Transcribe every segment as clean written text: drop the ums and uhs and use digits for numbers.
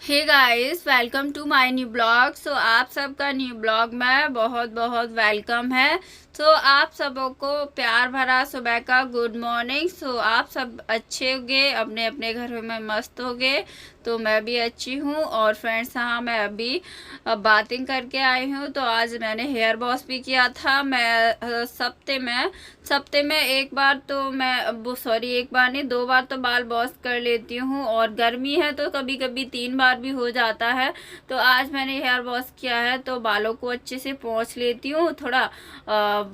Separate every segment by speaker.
Speaker 1: Hey guys, welcome to my new blog. So आप सबका new blog में बहुत बहुत वेलकम है। सो आप सबों को प्यार भरा सुबह का गुड मॉर्निंग। सो आप सब अच्छे होंगे, अपने अपने घरों में मस्त होंगे। तो मैं भी अच्छी हूँ। और फ्रेंड्स, हाँ, मैं अभी बातिंग करके आई हूँ। तो आज मैंने हेयर वॉश भी किया था। मैं सप्ते में एक बार तो मैं वो सॉरी एक बार नहीं, 2 बार तो बाल वॉश कर लेती हूँ। और गर्मी है तो कभी कभी 3 बार भी हो जाता है। तो आज मैंने हेयर वॉश किया है तो बालों को अच्छे से पोंछ लेती हूँ थोड़ा,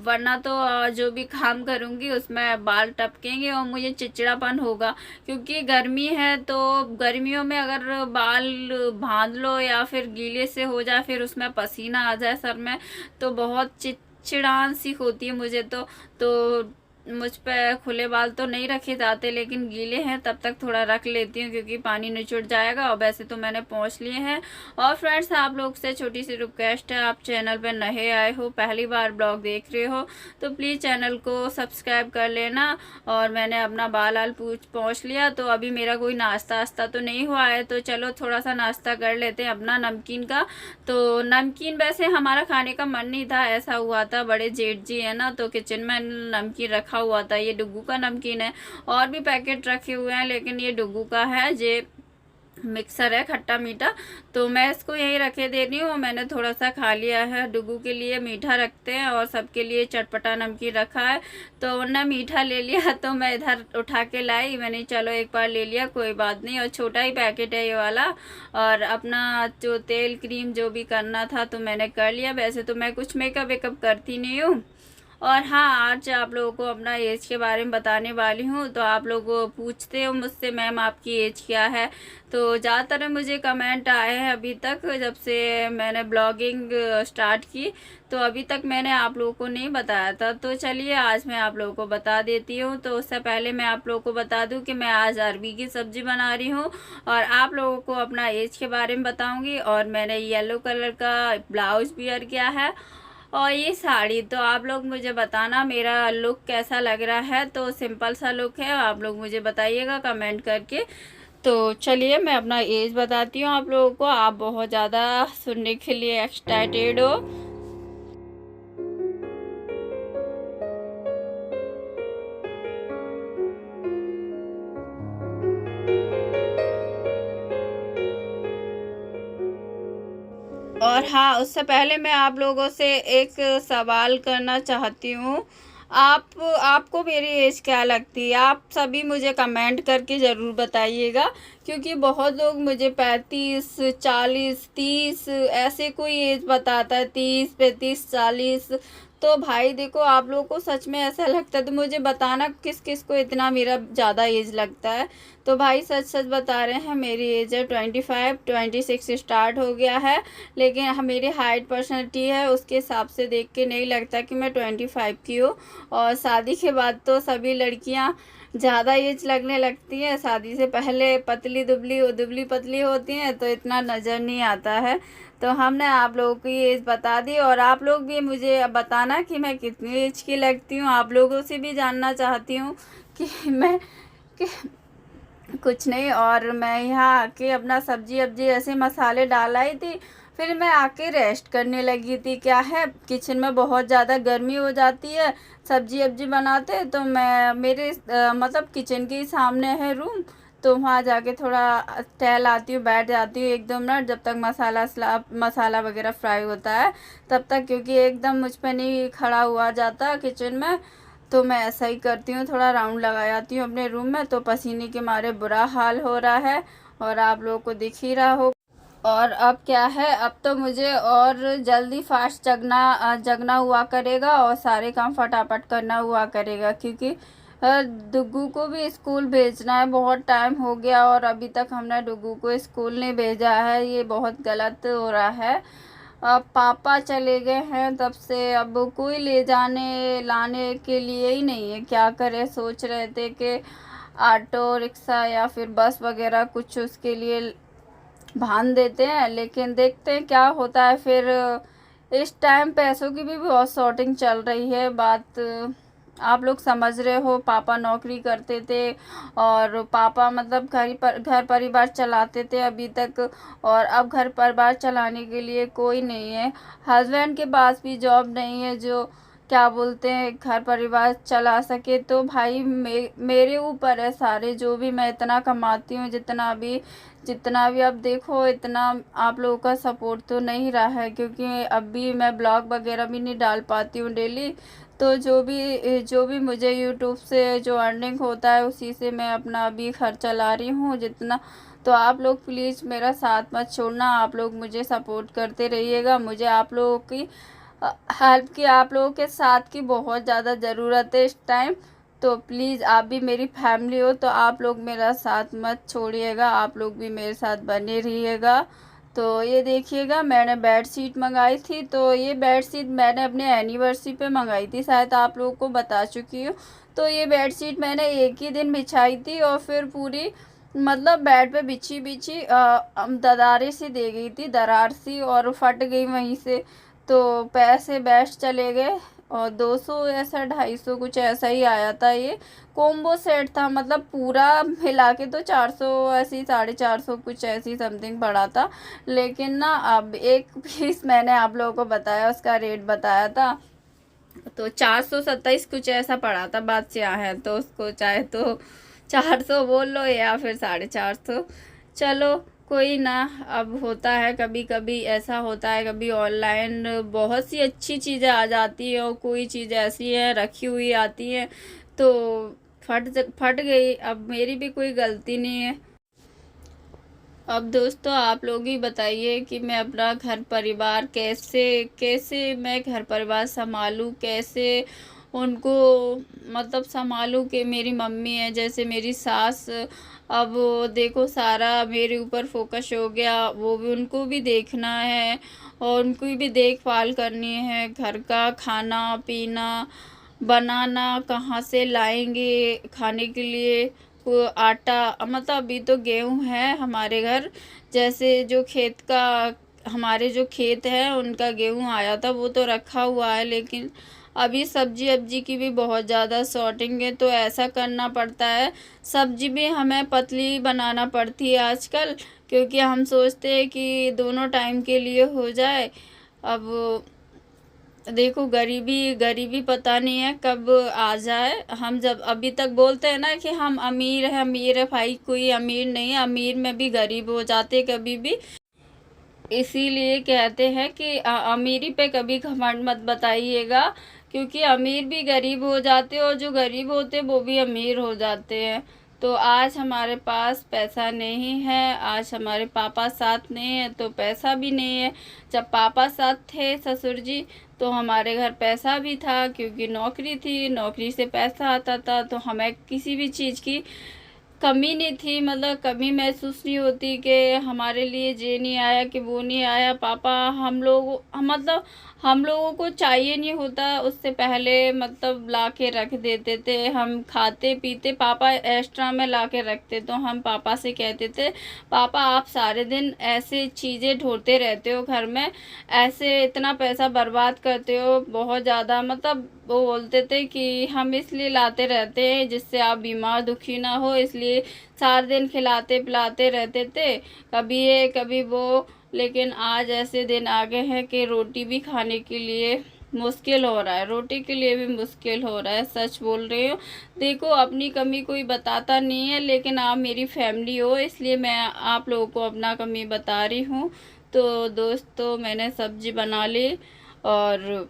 Speaker 1: वरना तो जो भी काम करूँगी उसमें बाल टपकेंगे और मुझे चिड़चिड़ापन होगा। क्योंकि गर्मी है तो गर्मियों में अगर बाल बांध लो या फिर गीले से हो जाए, फिर उसमें पसीना आ जाए सर में, तो बहुत चिड़चिड़ान सी होती है मुझे तो मुझ पे खुले बाल तो नहीं रखे जाते, लेकिन गीले हैं तब तक थोड़ा रख लेती हूँ क्योंकि पानी निचुड़ जाएगा। और वैसे तो मैंने पहुँच लिए हैं। और फ्रेंड्स, आप लोग से छोटी सी रिक्वेस्ट है, आप चैनल पर नए आए हो, पहली बार ब्लॉग देख रहे हो तो प्लीज़ चैनल को सब्सक्राइब कर लेना। और मैंने अपना बाल आल पहुँच लिया, तो अभी मेरा कोई नाश्ता वास्ता तो नहीं हुआ है, तो चलो थोड़ा सा नाश्ता कर लेते हैं अपना नमकीन का। तो नमकीन वैसे हमारा खाने का मन नहीं था, ऐसा हुआ था, बड़े जेठ जी है ना, तो किचन में नमकीन रखा हुआ था। ये डुगू का नमकीन है, और भी पैकेट रखे हुए हैं, लेकिन ये डुगू का है। ये मिक्सर है खट्टा मीठा, तो मैं इसको यहीं रखे दे रही हूँ। मैंने थोड़ा सा खा लिया है। डुगू के लिए मीठा रखते हैं और सबके लिए चटपटा नमकीन रखा है, तो उन्होंने मीठा ले लिया तो मैं इधर उठा के लाई। मैंने चलो एक बार ले लिया, कोई बात नहीं। और छोटा ही पैकेट है ये वाला। और अपना जो तेल क्रीम जो भी करना था तो मैंने कर लिया। वैसे तो मैं कुछ मेकअप वेकअप करती नहीं हूँ। और हाँ, आज आप लोगों को अपना एज के बारे में बताने वाली हूँ। तो आप लोग पूछते हो मुझसे, मैम आपकी एज क्या है। तो ज़्यादातर मुझे कमेंट आए हैं अभी तक, जब से मैंने ब्लॉगिंग स्टार्ट की, तो अभी तक मैंने आप लोगों को नहीं बताया था। तो चलिए आज मैं आप लोगों को बता देती हूँ। तो उससे पहले मैं आप लोगों को बता दूँ कि मैं आज अरबी की सब्ज़ी बना रही हूँ, और आप लोगों को अपना एज के बारे में बताऊँगी। और मैंने येलो कलर का ब्लाउज वियर किया है, और ये साड़ी। तो आप लोग मुझे बताना मेरा लुक कैसा लग रहा है। तो सिंपल सा लुक है, आप लोग मुझे बताइएगा कमेंट करके। तो चलिए मैं अपना एज बताती हूँ आप लोगों को। आप बहुत ज़्यादा सुनने के लिए एक्साइटेड हो। और हाँ, उससे पहले मैं आप लोगों से एक सवाल करना चाहती हूँ। आपको मेरी एज क्या लगती है? आप सभी मुझे कमेंट करके ज़रूर बताइएगा। क्योंकि बहुत लोग मुझे 35, 40, 30 ऐसे कोई एज बताता है, 30, 35, 40। तो भाई देखो, आप लोगों को सच में ऐसा लगता है तो मुझे बताना किस किस को इतना मेरा ज़्यादा एज लगता है। तो भाई सच सच बता रहे हैं, मेरी एज है 25, 26 स्टार्ट हो गया है। लेकिन मेरी हाइट पर्सनैलिटी है उसके हिसाब से देख के नहीं लगता कि मैं 25 की हूँ। और शादी के बाद तो सभी लड़कियाँ ज़्यादा एज लगने लगती हैं। शादी से पहले पतली दुबली दुबली पतली होती हैं तो इतना नज़र नहीं आता है। तो हमने आप लोगों की एज बता दी, और आप लोग भी मुझे बताना कि मैं कितनी एज की लगती हूँ। आप लोगों से भी जानना चाहती हूँ कि मैं कि कुछ नहीं। और मैं यहाँ आके अपना सब्जी अब्जी ऐसे मसाले डाल आई थी, फिर मैं आके रेस्ट करने लगी थी। क्या है, किचन में बहुत ज़्यादा गर्मी हो जाती है, सब्जी अब्जी बनाते, तो मैं मेरे मतलब किचन के ही सामने है रूम, तो वहाँ जाके थोड़ा टहल आती हूँ, बैठ जाती हूँ 1-2 मिनट, जब तक मसाला वगैरह फ्राई होता है तब तक। क्योंकि एकदम मुझ पर नहीं खड़ा हुआ जाता किचन में, तो मैं ऐसा ही करती हूँ, थोड़ा राउंड लगा जाती हूँ अपने रूम में। तो पसीने के मारे बुरा हाल हो रहा है, और आप लोगों को दिख ही रहा हो। और अब क्या है, अब तो मुझे और जल्दी फास्ट जगना हुआ करेगा, और सारे काम फटाफट करना हुआ करेगा। क्योंकि डुग्गू को भी स्कूल भेजना है, बहुत टाइम हो गया और अभी तक हमने डुग्गू को स्कूल नहीं भेजा है। ये बहुत गलत हो रहा है। अब पापा चले गए हैं तब से, अब कोई ले जाने लाने के लिए ही नहीं है। क्या करें, सोच रहे थे कि ऑटो रिक्शा या फिर बस वगैरह कुछ उसके लिए भान देते हैं, लेकिन देखते हैं क्या होता है। फिर इस टाइम पैसों की भी बहुत शॉर्टिंग चल रही है। बात आप लोग समझ रहे हो, पापा नौकरी करते थे और पापा मतलब घर परिवार चलाते थे अभी तक, और अब घर परिवार चलाने के लिए कोई नहीं है। हस्बैंड के पास भी जॉब नहीं है जो क्या बोलते हैं घर परिवार चला सके। तो भाई मेरे ऊपर है सारे, जो भी मैं इतना कमाती हूँ, जितना भी अब देखो, इतना आप लोगों का सपोर्ट तो नहीं रहा है, क्योंकि अभी मैं ब्लॉग वगैरह भी नहीं डाल पाती हूँ डेली। तो जो भी मुझे यूट्यूब से जो अर्निंग होता है उसी से मैं अपना अभी घर चला रही हूँ जितना। तो आप लोग प्लीज़ मेरा साथ मत छोड़ना, आप लोग मुझे सपोर्ट करते रहिएगा। मुझे आप लोगों की हेल्प की, आप लोगों के साथ की बहुत ज़्यादा ज़रूरत है इस टाइम। तो प्लीज़ आप भी मेरी फैमिली हो, तो आप लोग मेरा साथ मत छोड़िएगा, आप लोग भी मेरे साथ बने रहिएगा। तो ये देखिएगा, मैंने बेड शीट मंगाई थी, तो ये बेड शीट मैंने अपने एनिवर्सरी पे मंगाई थी, शायद आप लोगों को बता चुकी हूँ। तो ये बेड शीट मैंने एक ही दिन बिछाई थी और फिर पूरी मतलब बेड पे बिछी बिछी दरारें सी दे गई थी, दरार सी, और फट गई वहीं से। तो पैसे बेस्ट चले गए, और 200 ऐसा 250 कुछ ऐसा ही आया था। ये कॉम्बो सेट था, मतलब पूरा मिला के तो 400 ऐसी 450 कुछ ऐसी समथिंग पड़ा था। लेकिन ना अब एक पीस मैंने आप लोगों को बताया, उसका रेट बताया था तो 427 कुछ ऐसा पड़ा था। बादशाह है तो उसको चाहे तो 400 बोल लो या फिर 450। चलो कोई ना, अब होता है, कभी कभी ऐसा होता है, कभी ऑनलाइन बहुत सी अच्छी चीज़ें आ जाती हैं और कोई चीज़ ऐसी है रखी हुई आती है तो फट गई। अब मेरी भी कोई गलती नहीं है। अब दोस्तों आप लोग ही बताइए कि मैं अपना घर परिवार कैसे कैसे मैं घर परिवार संभालूं, कैसे उनको मतलब संभालूं। कि मेरी मम्मी है, जैसे मेरी सास, अब वो देखो सारा मेरे ऊपर फोकस हो गया, वो भी उनको भी देखना है और उनको भी देखभाल करनी है। घर का खाना पीना बनाना कहाँ से लाएंगे खाने के लिए, को आटा, मतलब अभी तो गेहूं है हमारे घर, जैसे जो खेत का, हमारे जो खेत है उनका गेहूं आया था वो तो रखा हुआ है, लेकिन अभी सब्जी अब्जी की भी बहुत ज़्यादा शॉर्टिंग है, तो ऐसा करना पड़ता है। सब्जी भी हमें पतली बनाना पड़ती है आजकल, क्योंकि हम सोचते हैं कि दोनों टाइम के लिए हो जाए। अब देखो गरीबी गरीबी पता नहीं है कब आ जाए। हम जब अभी तक बोलते हैं ना कि हम अमीर है, भाई कोई अमीर नहीं है, अमीर में भी गरीब हो जाते कभी भी। इसीलिए कहते हैं कि अमीरी पे कभी घमंड मत बताइएगा, क्योंकि अमीर भी गरीब हो जाते हैं और जो गरीब होते हैं वो भी अमीर हो जाते हैं। तो आज हमारे पास पैसा नहीं है, आज हमारे पापा साथ नहीं है तो पैसा भी नहीं है। जब पापा साथ थे ससुर जी तो हमारे घर पैसा भी था, क्योंकि नौकरी थी, नौकरी से पैसा आता था, तो हमें किसी भी चीज़ की कमी नहीं थी, मतलब कमी महसूस नहीं होती कि हमारे लिए ये नहीं आया कि वो नहीं आया। पापा मतलब हम लोगों को चाहिए नहीं होता उससे पहले मतलब ला के रख देते थे, हम खाते पीते, पापा एक्स्ट्रा में ला के रखते तो हम पापा से कहते थे पापा आप सारे दिन ऐसे चीज़ें ढोते रहते हो घर में, ऐसे इतना पैसा बर्बाद करते हो बहुत ज़्यादा, मतलब वो बोलते थे कि हम इसलिए लाते रहते हैं जिससे आप बीमार दुखी ना हो, इसलिए सारे दिन खिलाते पिलाते रहते थे, कभी ये कभी वो। लेकिन आज ऐसे दिन आ गए हैं कि रोटी भी खाने के लिए मुश्किल हो रहा है, रोटी के लिए भी मुश्किल हो रहा है, सच बोल रही हूँ। देखो अपनी कमी कोई बताता नहीं है, लेकिन आप मेरी फैमिली हो इसलिए मैं आप लोगों को अपना कमी बता रही हूँ। तो दोस्तों मैंने सब्जी बना ली और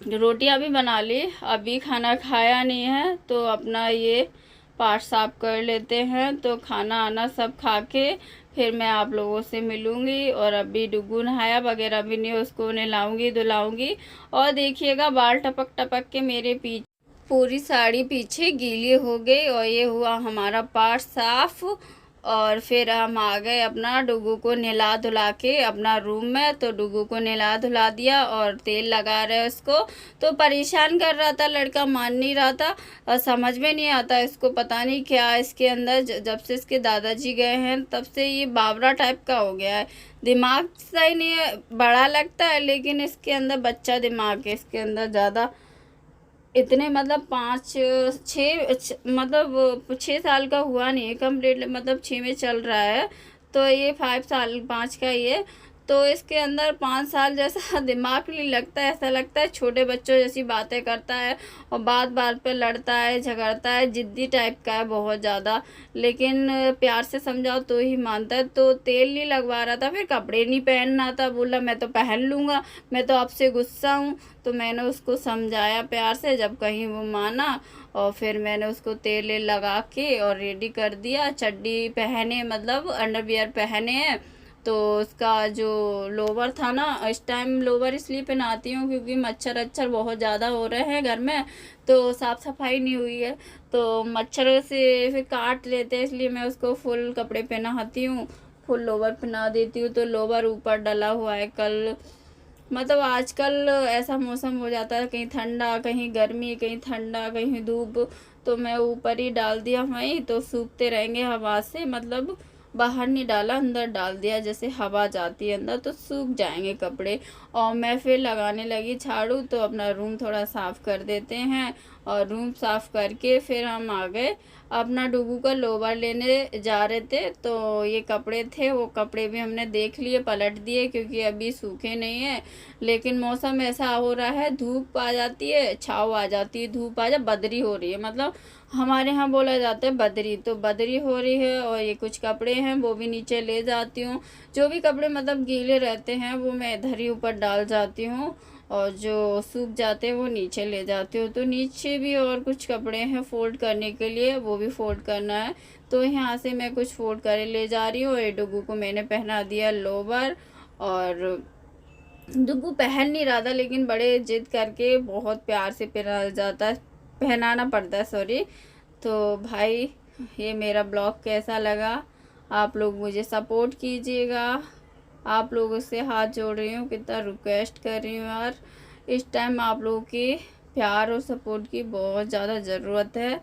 Speaker 1: रोटियां भी बना ली, अभी खाना खाया नहीं है तो अपना ये पार्ट साफ कर लेते हैं, तो खाना आना सब खा के फिर मैं आप लोगों से मिलूंगी। और अभी डुगू नहाया वगैरह भी नहीं, उसको नहलाऊंगी धुलाऊंगी। और देखिएगा बाल टपक टपक के मेरे पीछे पूरी साड़ी पीछे गीली हो गई, और ये हुआ हमारा पार्ट साफ। और फिर हम आ गए अपना डुगू को नहला धुला के अपना रूम में, तो डुगू को नहला धुला दिया और तेल लगा रहे उसको। तो परेशान कर रहा था लड़का, मान नहीं रहा था और समझ में नहीं आता इसको, पता नहीं क्या इसके अंदर, जब से इसके दादाजी गए हैं तब से ये बावरा टाइप का हो गया है। दिमाग सही नहीं है, बड़ा लगता है लेकिन इसके अंदर बच्चा दिमाग है, इसके अंदर ज़्यादा इतने मतलब 6 साल का हुआ नहीं है कम्प्लीट, मतलब 6 में चल रहा है, तो ये 5 साल 5 का ही है। तो इसके अंदर 5 साल जैसा दिमाग नहीं लगता है, ऐसा लगता है छोटे बच्चों जैसी बातें करता है और बात बात पे लड़ता है, झगड़ता है, जिद्दी टाइप का है बहुत ज़्यादा। लेकिन प्यार से समझाओ तो ही मानता है। तो तेल नहीं लगवा रहा था, फिर कपड़े नहीं पहनना था, बोला मैं तो पहन लूँगा, मैं तो आपसे गुस्सा हूँ। तो मैंने उसको समझाया प्यार से, जब कहीं वो माना, और फिर मैंने उसको तेल लगा के और रेडी कर दिया। चड्डी पहने, मतलब अंडरवियर पहने हैं। तो उसका जो लोवर था ना, इस टाइम लोवर इसलिए पहनाती हूँ क्योंकि मच्छर अच्छर बहुत ज़्यादा हो रहे हैं घर में, तो साफ़ सफाई नहीं हुई है, तो मच्छरों से फिर काट लेते हैं, इसलिए मैं उसको फुल कपड़े पहनाती हूँ, फुल लोवर पहना देती हूँ। तो लोवर ऊपर डला हुआ है। कल मतलब आजकल ऐसा मौसम हो जाता है, कहीं ठंडा कहीं गर्मी, कहीं ठंडा कहीं धूप, तो मैं ऊपर ही डाल दिया वहीं, तो सूखते रहेंगे हवा से, मतलब बाहर नहीं डाला, अंदर डाल दिया, जैसे हवा जाती है अंदर तो सूख जाएंगे कपड़े। और मैं फिर लगाने लगी झाड़ू, तो अपना रूम थोड़ा साफ़ कर देते हैं, और रूम साफ़ करके फिर हम आ गए। अपना डुगू का लोवर लेने जा रहे थे, तो ये कपड़े थे, वो कपड़े भी हमने देख लिए, पलट दिए क्योंकि अभी सूखे नहीं है। लेकिन मौसम ऐसा हो रहा है, धूप आ जाती है, छाँव आ जाती है, धूप आ जा, बदरी हो रही है, मतलब हमारे यहाँ बोला जाता है बदरी, तो बदरी हो रही है। और ये कुछ कपड़े हैं वो भी नीचे ले जाती हूँ, जो भी कपड़े मतलब गीले रहते हैं वो मैं इधर ही ऊपर डाल जाती हूँ, और जो सूख जाते हैं वो नीचे ले जाती हूँ। तो नीचे भी और कुछ कपड़े हैं फ़ोल्ड करने के लिए, वो भी फ़ोल्ड करना है, तो यहाँ से मैं कुछ फ़ोल्ड कर ले जा रही हूँ। ये डुगू को मैंने पहना दिया लोवर, और डुगू पहन नहीं रहा था, लेकिन बड़े जिद करके बहुत प्यार से पहनाना पड़ता है, सॉरी। तो भाई, ये मेरा ब्लॉग कैसा लगा, आप लोग मुझे सपोर्ट कीजिएगा। आप लोगों से हाथ जोड़ रही हूँ, कितना रिक्वेस्ट कर रही हूँ यार, इस टाइम आप लोगों के प्यार और सपोर्ट की बहुत ज़्यादा ज़रूरत है।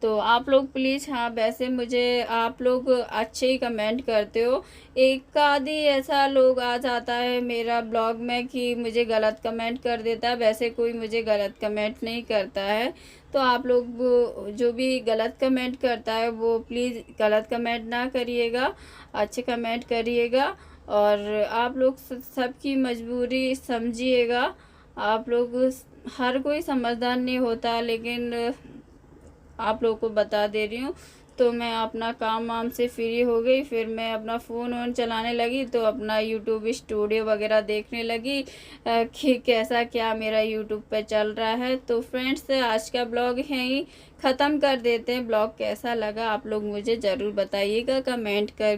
Speaker 1: तो आप लोग प्लीज़, हाँ वैसे मुझे आप लोग अच्छे ही कमेंट करते हो, एक आधी ऐसा लोग आ जाता है मेरा ब्लॉग में कि मुझे गलत कमेंट कर देता है, वैसे कोई मुझे गलत कमेंट नहीं करता है। तो आप लोग जो भी गलत कमेंट करता है वो प्लीज़ गलत कमेंट ना करिएगा, अच्छे कमेंट करिएगा। और आप लोग सबकी मजबूरी समझिएगा। आप लोग, हर कोई समझदार नहीं होता, लेकिन आप लोगों को बता दे रही हूँ। तो मैं अपना काम वाम से फ्री हो गई, फिर मैं अपना फ़ोन वोन चलाने लगी, तो अपना यूट्यूब स्टूडियो वगैरह देखने लगी कि कैसा क्या मेरा यूट्यूब पे चल रहा है। तो फ्रेंड्स, आज का ब्लॉग यहीं ख़त्म कर देते हैं। ब्लॉग कैसा लगा आप लोग मुझे ज़रूर बताइएगा कमेंट कर